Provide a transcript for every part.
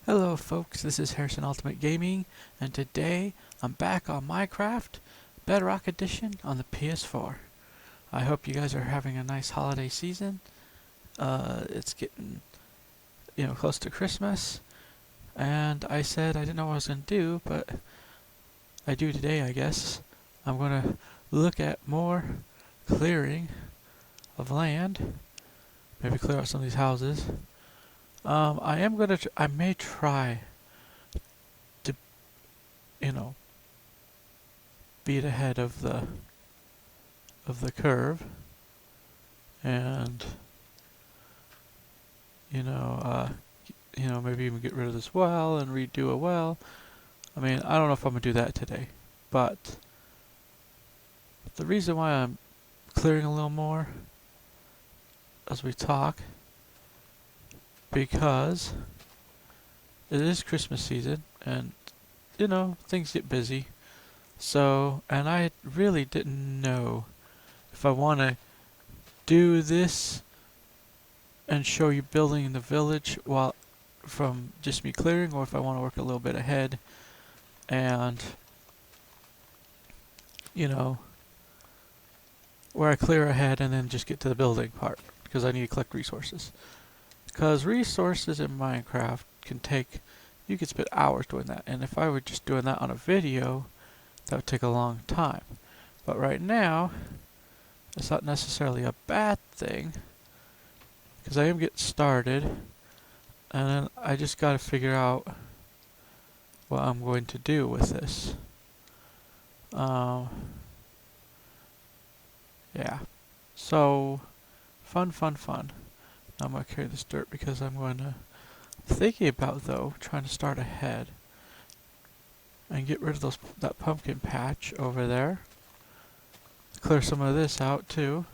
Hello folks, this is Harrison Ultimate Gaming, and today I'm back on Minecraft Bedrock Edition on the PS4. I hope you guys are having a nice holiday season. It's getting, close to Christmas, and I said I didn't know what I was going to do, but I do today, I guess. I'm going to look at more clearing of land, maybe clear out some of these houses. I may try to, you know, beat ahead of the curve, and maybe even get rid of this well and redo a well. I mean, I don't know if I'm gonna do that today, but the reason why I'm clearing a little more as we talk, because it is Christmas season, and things get busy. So, and I really didn't know if I want to do this and show you building in the village while from just me clearing, or if I want to work a little bit ahead and where I clear ahead and then just get to the building part, because I need to collect resources. Because resources in Minecraft you could spend hours doing that, and if I were just doing that on a video, that would take a long time. But right now, it's not necessarily a bad thing, because I am getting started, and then I just got to figure out what I'm going to do with this. Yeah. So, fun. Now I'm going to carry this dirt because thinking about, though, trying to start ahead and get rid of that pumpkin patch over there. Clear some of this out, too.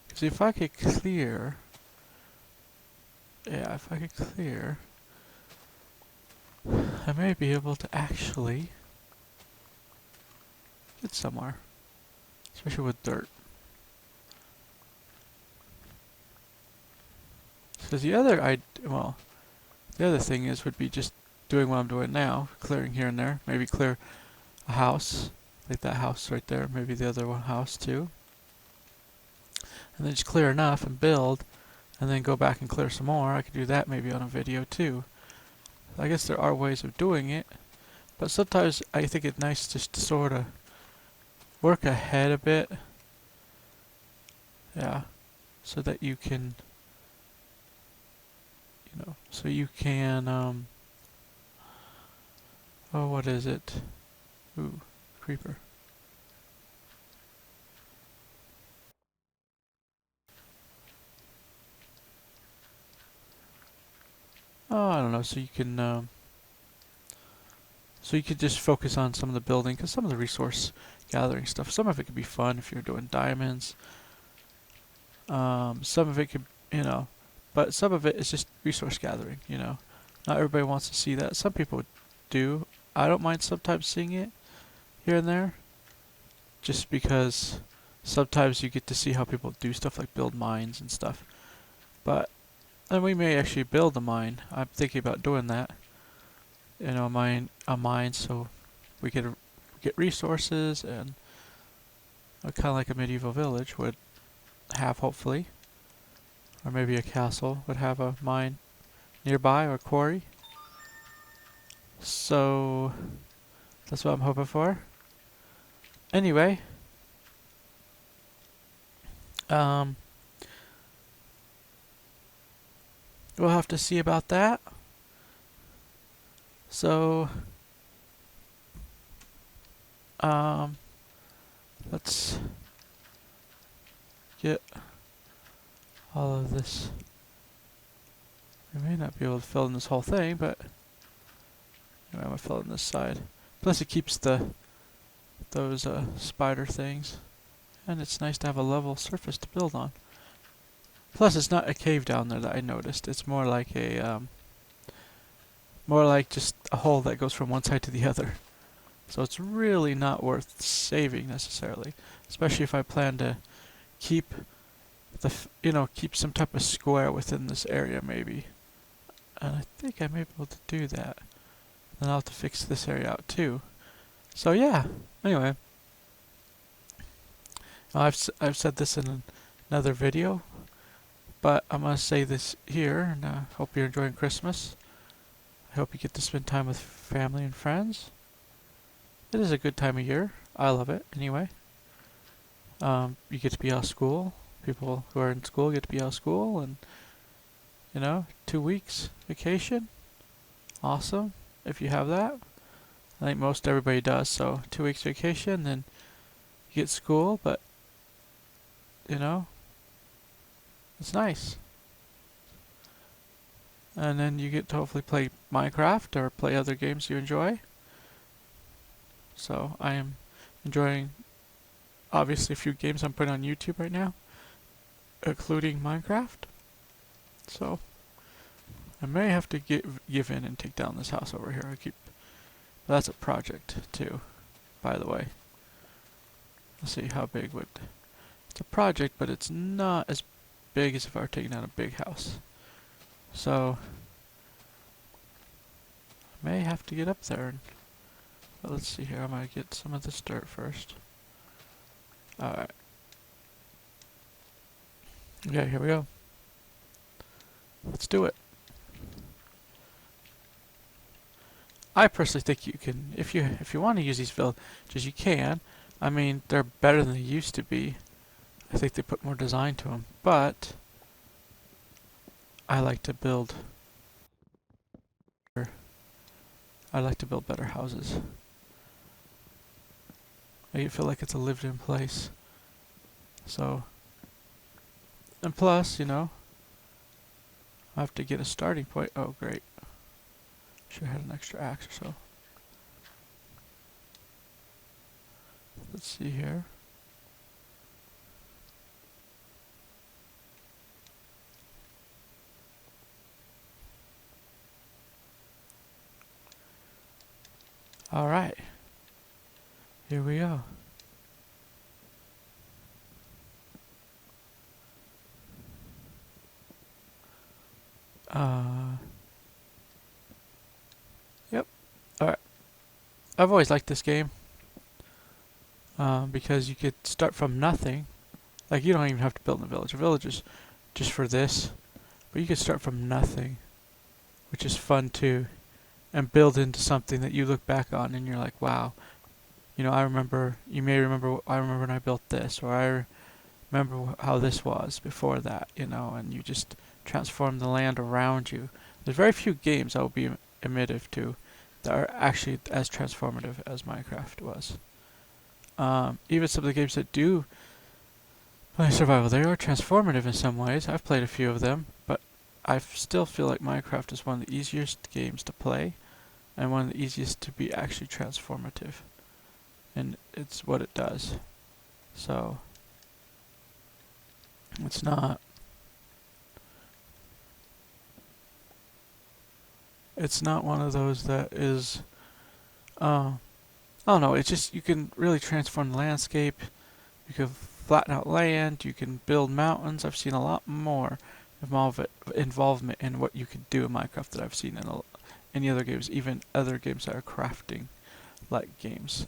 Because if I could clear, I may be able to actually get somewhere. Especially with dirt. Because the other thing would be just doing what I'm doing now, clearing here and there. Maybe clear a house, like that house right there. Maybe the other one house too. And then just clear enough and build, and then go back and clear some more. I could do that maybe on a video too. I guess there are ways of doing it, but sometimes I think it's nice just to sort of work ahead a bit. Yeah, so that you can oh, what is it? Ooh, creeper. Oh, I don't know, so you could just focus on some of the building, because some of the resource gathering stuff, some of it could be fun if you're doing diamonds. Some of it could, but some of it is just resource gathering, Not everybody wants to see that. Some people do. I don't mind sometimes seeing it here and there, just because sometimes you get to see how people do stuff like build mines and stuff. But then we may actually build a mine. I'm thinking about doing that. A mine, so we could get resources, and kind of like a medieval village would have, hopefully, or maybe a castle would have a mine nearby, or a quarry. So that's what I'm hoping for. Anyway, we'll have to see about that. So, let's get all of this. We may not be able to fill in this whole thing, but anyway, I'm gonna fill in this side. Plus, it keeps those spider things, and it's nice to have a level surface to build on. Plus, it's not a cave down there that I noticed. It's more like just a hole that goes from one side to the other. So it's really not worth saving necessarily, especially if I plan to keep keep some type of square within this area maybe. And I think I may be able to do that. Then I'll have to fix this area out too. So yeah, anyway. I've said this in another video, but I'm going to say this here, and hope you're enjoying Christmas. I hope you get to spend time with family and friends. It is a good time of year. I love it anyway. You get to be out of school. People who are in school get to be out of school, and 2 weeks vacation. Awesome if you have that. I think most everybody does. So 2 weeks vacation, then you get school, but it's nice. And then you get to hopefully play Minecraft or play other games you enjoy. So I am enjoying obviously a few games I'm putting on YouTube right now, including Minecraft. So I may have to give in and take down this house over here. That's a project too, by the way. Let's see how big it's a project, but it's not as big as if I were taking down a big house. So I may have to get up there. But let's see here. I'm gonna get some of this dirt first. Alright. Okay, here we go. Let's do it. I personally think you can, if you want to use these villages, you can. I mean, they're better than they used to be. I think they put more design to them, but I like to build better houses. I feel like it's a lived-in place. So, and plus, I have to get a starting point. Oh, great. Should have had an extra axe or so. Let's see here. All right. Here we go. Yep. Alright. I've always liked this game. Because you could start from nothing. Like, you don't even have to build a village. A village is just for this. But you could start from nothing, which is fun too. And build into something that you look back on and you're like, wow. You may remember I remember when I built this, or I remember how this was before that, and you just transform the land around you. There's very few games I will be admitted to that are actually as transformative as Minecraft was. Even some of the games that do play survival, they are transformative in some ways. I've played a few of them, but I still feel like Minecraft is one of the easiest games to play, and one of the easiest to be actually transformative. And it's what it does. So it's not one of those that is I don't know, it's just you can really transform the landscape, you can flatten out land, you can build mountains. I've seen a lot more involvement in what you could do in Minecraft that I've seen in any other games, even other games that are crafting like games.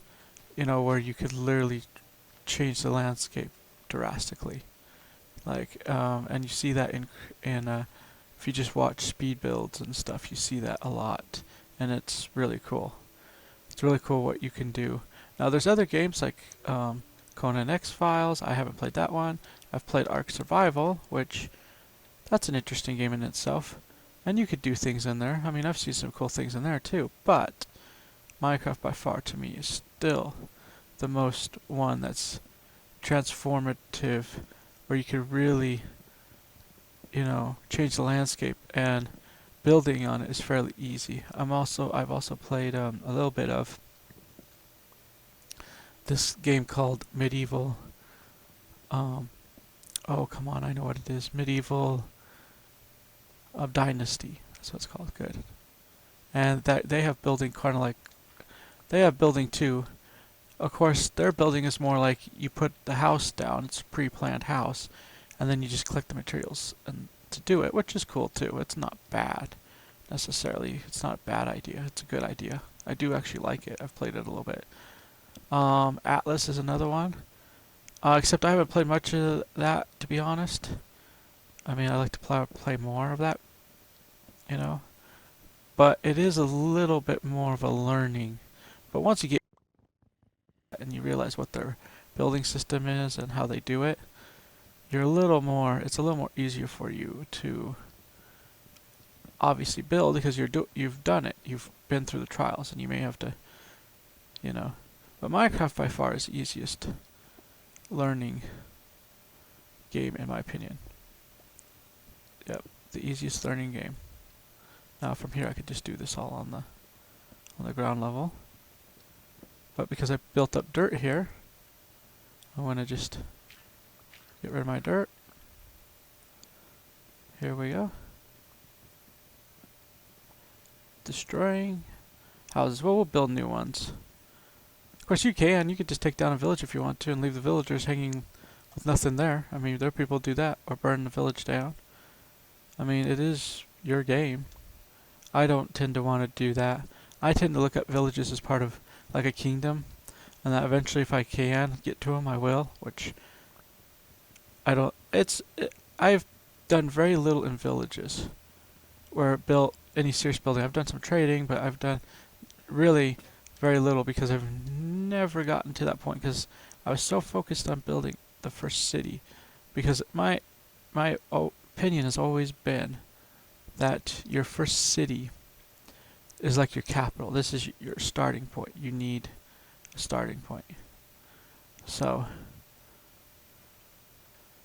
Where you could literally change the landscape drastically. And you see that in if you just watch speed builds and stuff, you see that a lot, and it's really cool. It's really cool what you can do. Now, there's other games like Conan X-Files. I haven't played that one. I've played Ark Survival, which that's an interesting game in itself, and you could do things in there. I mean, I've seen some cool things in there too, but Minecraft by far to me is still the most one that's transformative, where you could really, change the landscape, and building on it is fairly easy. I've also played a little bit of this game called Medieval. Oh come on, I know what it is. Medieval Dynasty. That's what it's called. Good. And that they have building kind of like they have building too. Of course, their building is more like you put the house down. It's a pre-planned house, and then you just collect the materials and to do it, which is cool too. It's not bad, necessarily. It's not a bad idea. It's a good idea. I do actually like it. I've played it a little bit. Atlas is another one. Except I haven't played much of that, to be honest. I mean, I like to play more of that, you know. But it is a little bit more of a learning. But once you get and you realize what their building system is and how they do it, it's a little more easier for you to obviously build because you've done it. You've been through the trials and you may have to, you know. But Minecraft by far is the easiest learning game in my opinion. Yep, the easiest learning game. Now from here I could just do this all on the ground level. But because I built up dirt here, I want to just get rid of my dirt. Here we go. Destroying houses. Well, we'll build new ones. Of course you can. You could just take down a village if you want to and leave the villagers hanging with nothing there. I mean, there are people who do that, or burn the village down. I mean, it is your game. I don't tend to want to do that. I tend to look at villages as part of like a kingdom, and that eventually if I can get to them I will, which I don't, I've done very little in villages where I built any serious building. I've done some trading, but I've done really very little because I've never gotten to that point because I was so focused on building the first city. Because my opinion has always been that your first city is like your capital. This is your starting point. You need a starting point. So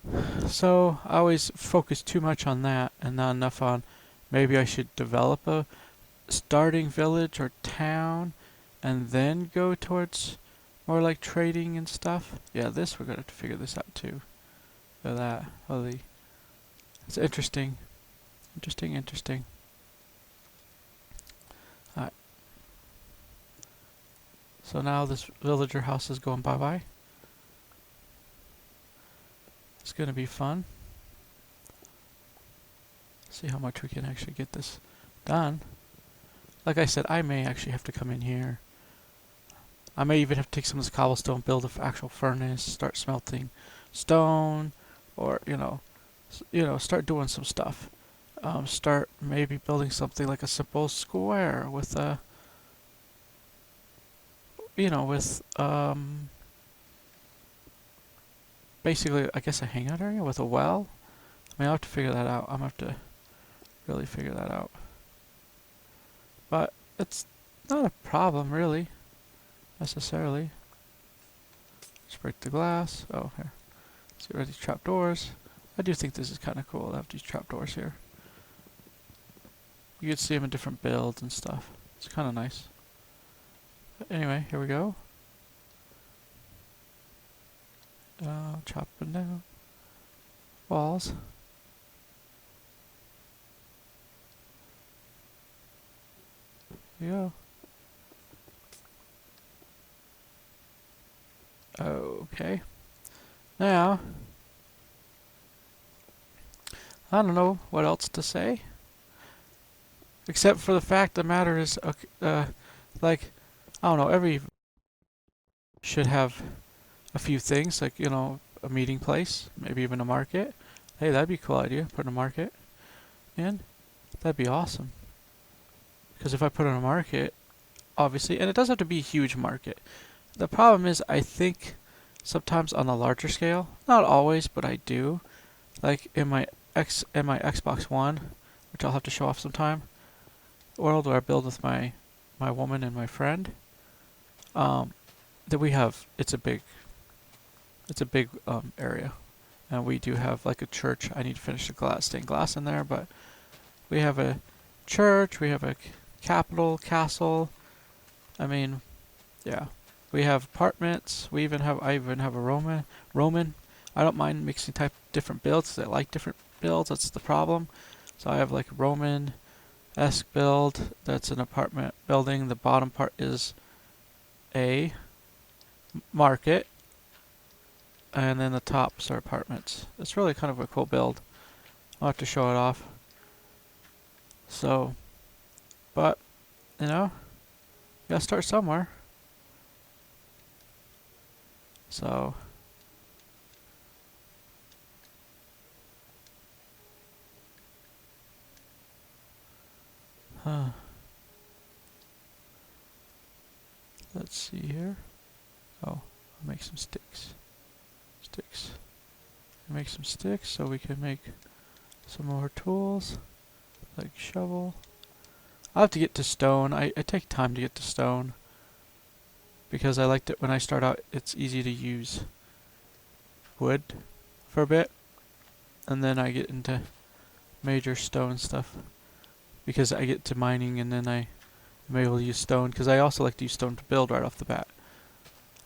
I always focus too much on that and not enough on maybe I should develop a starting village or town and then go towards more like trading and stuff. Yeah, this we're gonna have to figure this out too. Look at that. Holy, it's interesting. Interesting. Alright. So now this villager house is going bye-bye. It's gonna be fun. See how much we can actually get this done. Like I said, I may actually have to come in here. I may even have to take some of this cobblestone, build an actual furnace, start smelting stone, or start doing some stuff. Start maybe building something like a simple square with a, basically, I guess a hangout area with a well. I mean, I'll have to figure that out. I'm gonna have to really figure that out. But it's not a problem, really, necessarily. Just break the glass. Oh, here. Let's get rid of these trapdoors. I do think this is kind of cool to have these trapdoors here. You can see them in different builds and stuff. It's kind of nice. But anyway, here we go. Chopping down walls. Here we go. Okay. Now, I don't know what else to say. Except for the fact the matter is, like, I don't know, every should have a few things, like, a meeting place, maybe even a market. Hey, that'd be a cool idea, putting a market in. That'd be awesome. Because if I put in a market, obviously, and it doesn't have to be a huge market. The problem is, I think, sometimes on a larger scale, not always, but I do, like in my Xbox One, which I'll have to show off sometime, world where I build with my woman and my friend, that we have, it's a big area, and we do have like a church. I need to finish the stained glass in there, but we have a church, we have a castle. I mean, yeah, we have apartments. I even have a Roman. I don't mind mixing different builds. I like different builds. That's the problem. So I have like a Roman-esque build. That's an apartment building. The bottom part is a market, and then the tops are apartments. It's really kind of a cool build. I'll have to show it off. So But, you know, you gotta start somewhere. So, let's see here. Oh, I'll make some sticks. Make some sticks so we can make some more tools, like shovel. I'll have to get to stone. I take time to get to stone because I liked it when I start out. It's easy to use wood for a bit, and then I get into major stone stuff because I get to mining, and then I'm able to use stone because I also like to use stone to build right off the bat.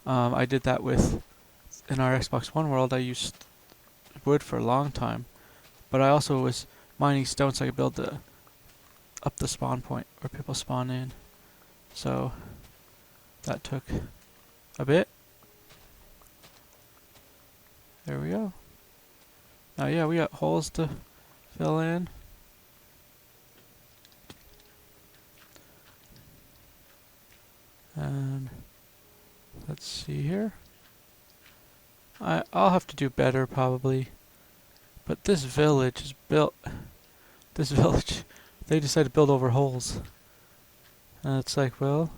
I did that with in our Xbox One world. I used wood for a long time, but I also was mining stone so I could build up the spawn point where people spawn in. So that took a bit. There we go. Now yeah, we got holes to fill in. And let's see here. I'll have to do better probably. But this village is built. This village, they decided to build over holes. And it's like, well,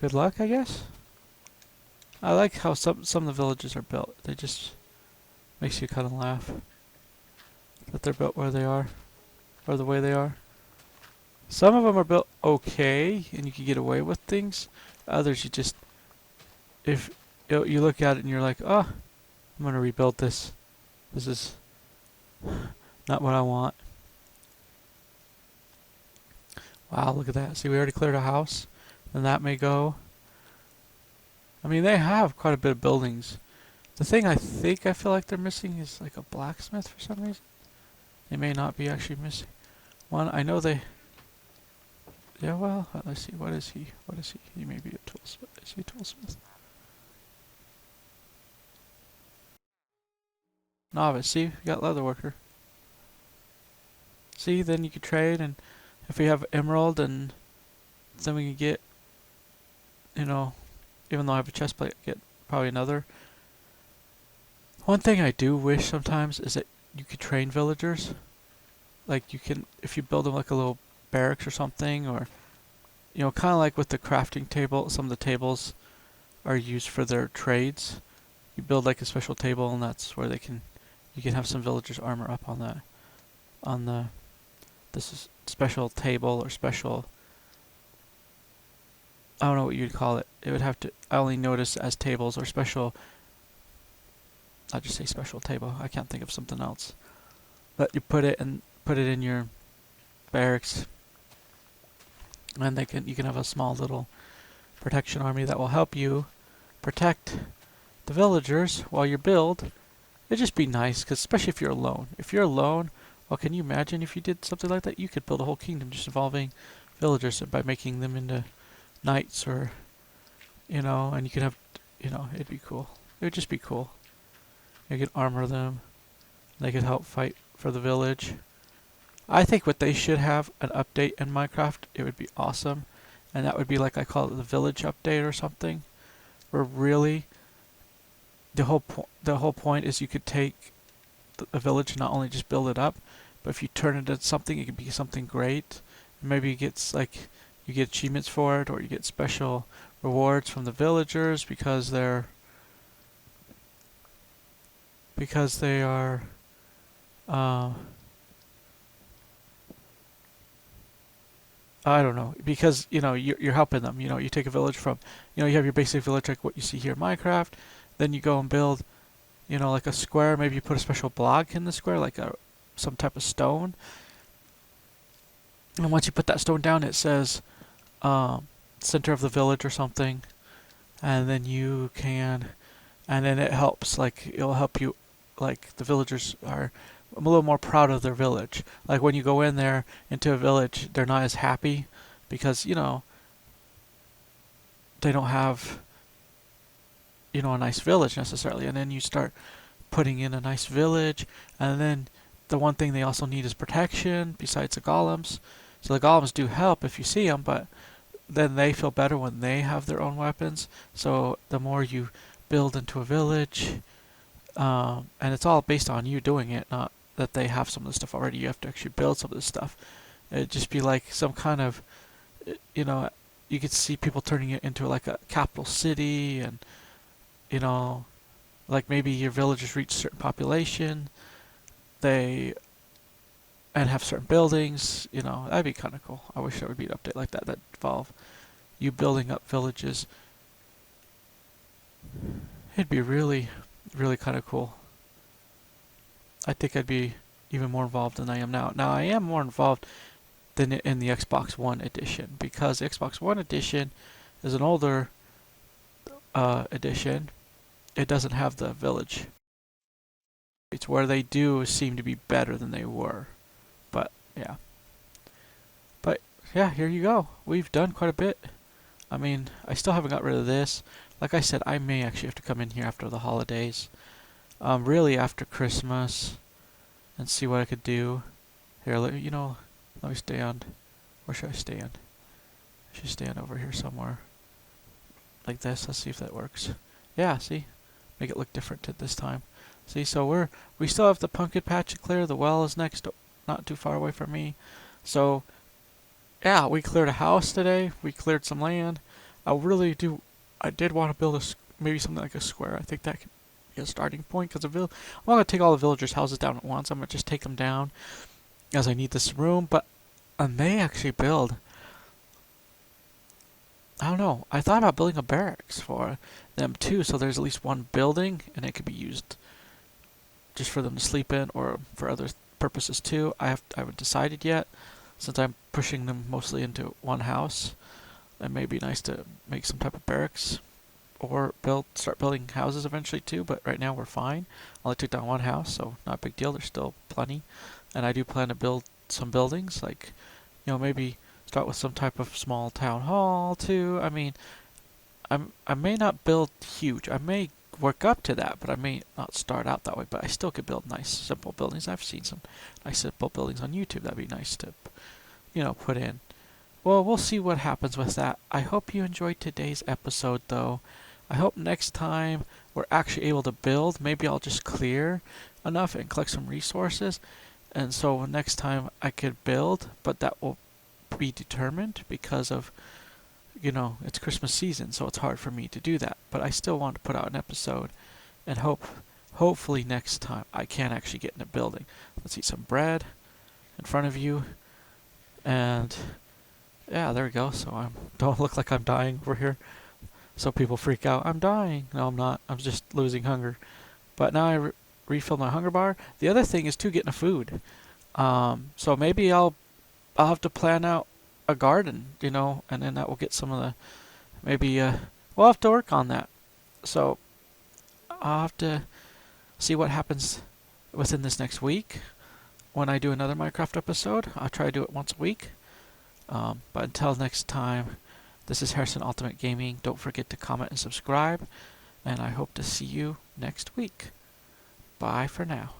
good luck, I guess. I like how some of the villages are built. They just makes you kind of laugh that they're built where they are, or the way they are. Some of them are built okay, and you can get away with things. Others, you just, if you look at it and you're like, oh, I'm gonna rebuild this. This is not what I want. Wow, look at that. See, we already cleared a house, and that may go. I mean, they have quite a bit of buildings. The thing I feel like they're missing is like a blacksmith for some reason. They may not be actually missing one. I know they. Yeah, well, let's see. What is he? What is he? He may be a toolsmith. Is he a toolsmith? Novice. See, we got leather worker. See, then you could trade, and if we have emerald, and then we can get, you know, even though I have a chest plate, get probably another. One thing I do wish sometimes is that you could train villagers. Like you can, if you build them like a little barracks or something, or, you know, kind of like with the crafting table, some of the tables are used for their trades. You build like a special table, and that's where you can have some villagers armor up on this is special table or special, I don't know what you'd call it. It would have to, I only notice as tables or special, I'll just say special table. I can't think of something else. But you put it in your barracks, and you can have a small little protection army that will help you protect the villagers while you build. It'd just be nice, because especially if you're alone. If you're alone, well, can you imagine if you did something like that? You could build a whole kingdom just involving villagers by making them into knights, or, you know, and you could have, you know, it'd be cool. It would just be cool. You could armor them. They could help fight for the village. I think what they should have, an update in Minecraft, it would be awesome. And that would be like, I call it the village update or something. Where really, the whole point is you could take a village and not only just build it up, but if you turn it into something, it could be something great. Maybe it gets like, you get achievements for it, or you get special rewards from the villagers because they are I don't know, because, you know, you're helping them. You know, you take a village from, you know, you have your basic village like what you see here in Minecraft. Then you go and build, you know, like a square. Maybe you put a special block in the square, like some type of stone. And once you put that stone down, it says center of the village or something. And then and then it helps, like, it'll help you, like, the villagers are a little more proud of their village. Like when you go in there into a village, they're not as happy because, you know, they don't have, you know, a nice village necessarily. And then you start putting in a nice village, and then the one thing they also need is protection besides the golems. So the golems do help if you see them, but then they feel better when they have their own weapons. So the more you build into a village, and it's all based on you doing it, not that they have some of the stuff already. You have to actually build some of this stuff. It'd just be like some kind of, you know, you could see people turning it into like a capital city, and you know, like maybe your villagers reach a certain population, they and have certain buildings. You know, that'd be kind of cool. I wish there would be an update like that that involve you building up villages. It'd be really, really kind of cool. I think I'd be even more involved than I am now. Now I am more involved than in the Xbox One edition, because the Xbox One edition is an older edition. It doesn't have the village. It's where they do seem to be better than they were. But yeah. But yeah, here you go. We've done quite a bit. I mean, I still haven't got rid of this. Like I said, I may actually have to come in here after the holidays. Really after Christmas, and see what I could do. Here, let me stay on. Where should I stay on? I should stay on over here somewhere. Like this. Let's see if that works. Yeah, see? Make it look different this time. See, so we still have the pumpkin patch to clear. The well is next, not too far away from me. So, yeah, we cleared a house today. We cleared some land. I did want to build maybe something like a square. I think that could be a starting point, because I'm not going to take all the villagers' houses down at once. I'm going to just take them down as I need this room. But I may actually build, I don't know, I thought about building a barracks for them too, so there's at least one building, and it could be used just for them to sleep in, or for other purposes too. I haven't decided yet, since I'm pushing them mostly into one house. It may be nice to make some type of barracks, or start building houses eventually too, but right now we're fine. Only took down one house, so not a big deal. There's still plenty. And I do plan to build some buildings, like, maybe start with some type of small town hall too. I mean, I may not build huge. I may work up to that, but I may not start out that way. But I still could build nice, simple buildings. I've seen some nice, simple buildings on YouTube. That'd be nice to, put in. Well, we'll see what happens with that. I hope you enjoyed today's episode, though. I hope next time we're actually able to build. Maybe I'll just clear enough and collect some resources. And so next time I could build, but that will be determined because of, it's Christmas season, so it's hard for me to do that. But I still want to put out an episode, and hopefully next time I can actually get in a building. Let's eat some bread in front of you, and yeah, there we go. So I don't look like I'm dying over here, so people freak out. I'm dying. No, I'm not. I'm just losing hunger. But now I refilled my hunger bar. The other thing is getting a food. So maybe I'll have to plan out a garden, and then that will get some of the, maybe we'll have to work on that. So I'll have to see what happens within this next week when I do another Minecraft episode. I'll try to do it once a week. But until next time, this is Harrison Ultimate Gaming. Don't forget to comment and subscribe, and I hope to see you next week. Bye for now.